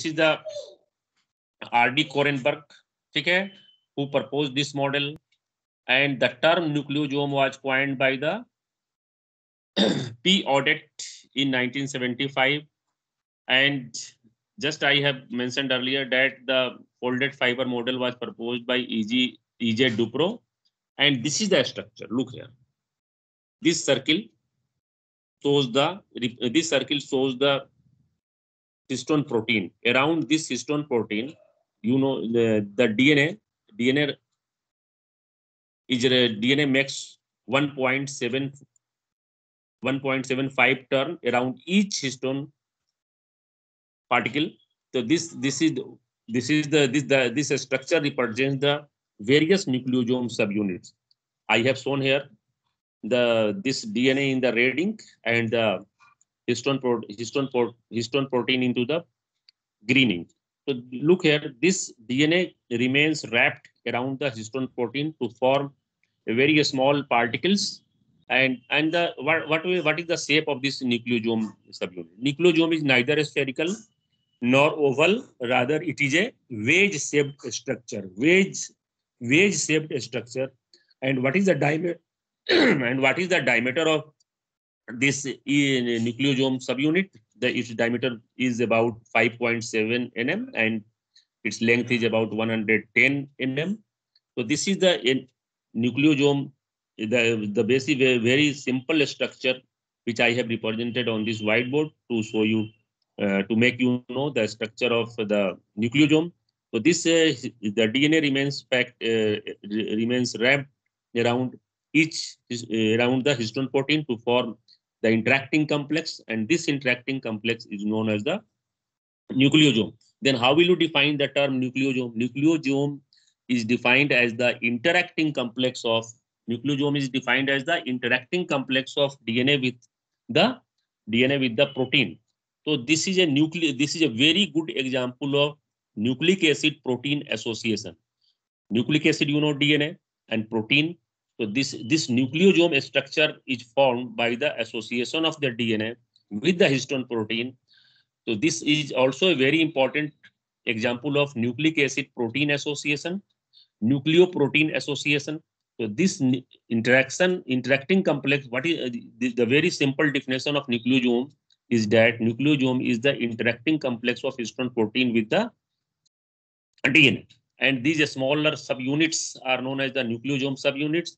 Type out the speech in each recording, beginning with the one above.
this is the R.D. Korenberg, okay, who proposed this model, and the term nucleosome was coined by the P. Audit in 1975. And just I have mentioned earlier that the folded fiber model was proposed by E.J. Dupro, and this is the structure. Look here. This circle shows the histone protein. Around this histone protein, you know, the DNA is DNA makes 1.75 turn around each histone particle. So this structure represents the various nucleosome subunits. I have shown here this DNA in the red ink and the histone protein into the green ink. So look here, this DNA remains wrapped around the histone protein to form a very small particles. And what is the shape of this nucleosome subunit? Nucleosome is neither spherical nor oval, rather it is a wedge-shaped structure. Wedge-shaped structure. And what is the diameter? And what is the diameter of this nucleosome subunit? Its diameter is about 5.7 nm and its length is about 110 nm. So this is the nucleosome, the basic very simple structure which I have represented on this whiteboard to show you, to make you know the structure of the nucleosome. So this the DNA remains wrapped around around the histone protein to form the interacting complex, and this interacting complex is known as the nucleosome. Then how will you define the term nucleosome? Nucleosome is defined as the interacting complex of DNA with the protein. So this is a very good example of nucleic acid protein association. Nucleic acid, you know, DNA and protein. So this nucleosome structure is formed by the association of the DNA with the histone protein. So this is also a very important example of nucleic acid protein association, nucleoprotein association. So this interacting complex, what is the very simple definition of nucleosome is that nucleosome is the interacting complex of histone protein with the DNA. And these smaller subunits are known as the nucleosome subunits.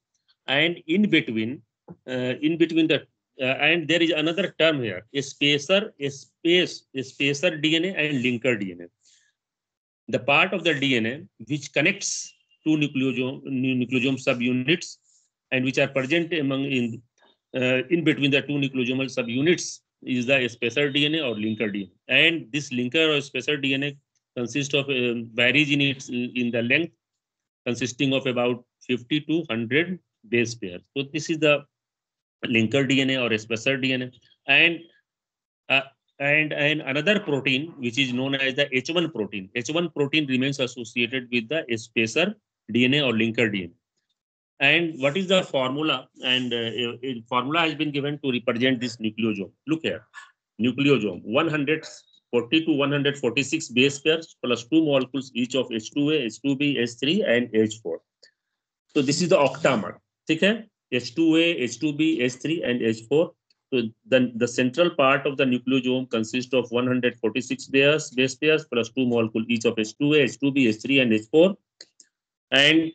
And in between the and there is another term here: a spacer DNA and linker DNA. The part of the DNA which connects two nucleosome subunits and which are present in between the two nucleosomal subunits is the spacer DNA or linker DNA. And this linker or spacer DNA consists of varies in the length, consisting of about 50 to 100 base pairs. So this is the linker DNA or spacer DNA. And another protein which is known as the H1 protein. H1 protein remains associated with the spacer DNA or linker DNA. And what is the formula? And formula has been given to represent this nucleosome. Look here, nucleosome: 140 to 146 base pairs plus 2 molecules each of H2A, H2B, H3, and H4. So this is the octamer. Okay? H2A, H2B, H3, and H4. So the central part of the nucleosome consists of 146 base pairs plus 2 molecules each of H2A, H2B, H3, and H4. And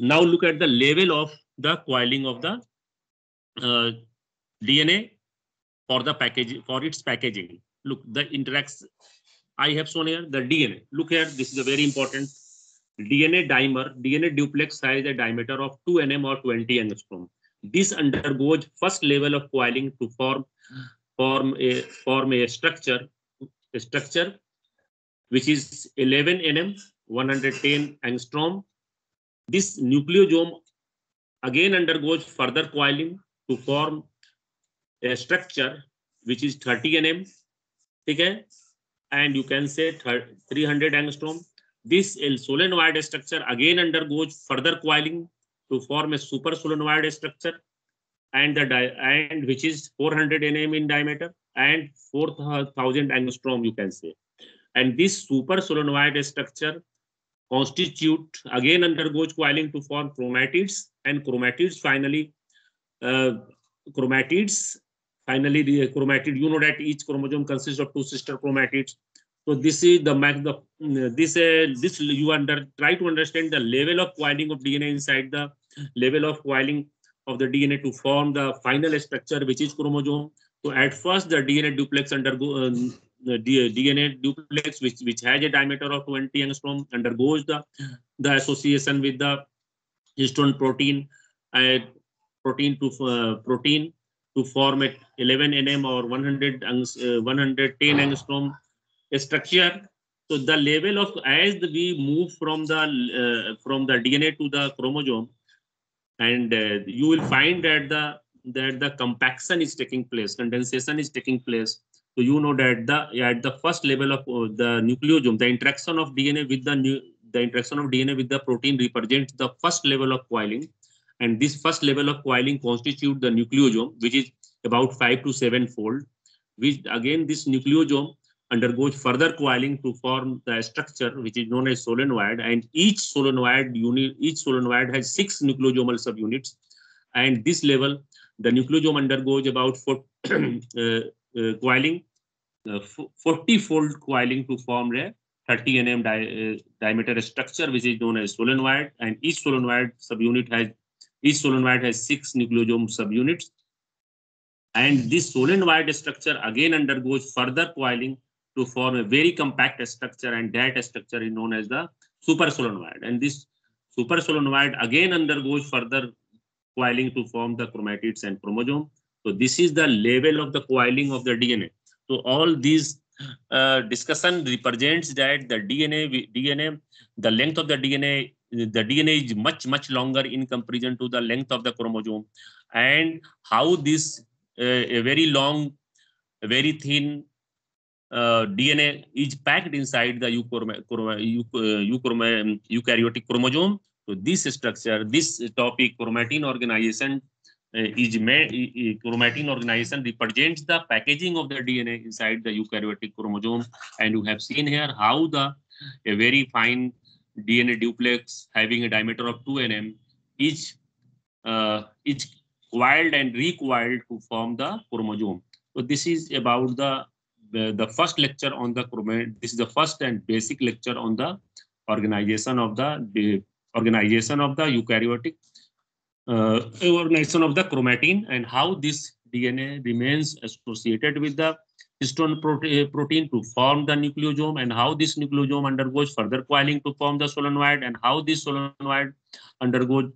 now look at the level of the coiling of the DNA for its packaging. Look, the interacts I have shown here, the DNA. Look here, this is a very important DNA dimer. DNA duplex has a diameter of 2 nm or 20 angstrom. This undergoes first level of coiling to form a structure which is 11 nm, 110 angstrom. This nucleosome again undergoes further coiling to form a structure which is 30 nm, okay? And you can say 300 angstrom. This solenoid structure again undergoes further coiling to form a super solenoid structure, and which is 400 nm in diameter and 4000 angstrom, you can say. And this super solenoid structure undergoes coiling to form chromatids, and uh, chromatids the chromatid, you know that each chromosome consists of two sister chromatids. So this is this you try to understand the level of coiling of DNA inside the level of coiling of the DNA to form the final structure, which is chromosome. So at first the DNA duplex DNA duplex, which has a diameter of 20 angstrom, undergoes the association with the histone protein, uh, protein to form at 11 nm or 110 angstrom structure. So the level of, as we move from the DNA to the chromosome, and you will find that the compaction is taking place, condensation is taking place. So you know that at the first level of the nucleosome, the interaction of DNA with the interaction of DNA with the protein represents the first level of coiling, and this first level of coiling constitutes the nucleosome, which is about 5 to 7 fold, which again this nucleosome undergoes further coiling to form the structure which is known as solenoid, and each solenoid has 6 nucleosomal subunits. And this level, the nucleosome undergoes about coiling, 40-fold coiling to form a 30 nm diameter structure which is known as solenoid, and each solenoid has 6 nucleosome subunits. And this solenoid structure again undergoes further coiling to form a very compact structure, and that structure is known as the super solenoid. And this super solenoid again undergoes further coiling to form the chromatids and chromosome. So this is the level of the coiling of the DNA. So all these discussion represents that the DNA, the length of the DNA is much longer in comparison to the length of the chromosome, and how this a very long, very thin DNA is packed inside the eukaryotic chromosome. So this structure, this topic, chromatin organization, chromatin organization represents the packaging of the DNA inside the eukaryotic chromosome. And you have seen here how a very fine DNA duplex having a diameter of 2 nm is coiled and recoiled to form the chromosome. So this is about the first lecture on the chromatin. This is the first and basic lecture on the organization of the eukaryotic organization of the chromatin, and how this DNA remains associated with the histone protein to form the nucleosome, and how this nucleosome undergoes further coiling to form the solenoid, and how this solenoid undergoes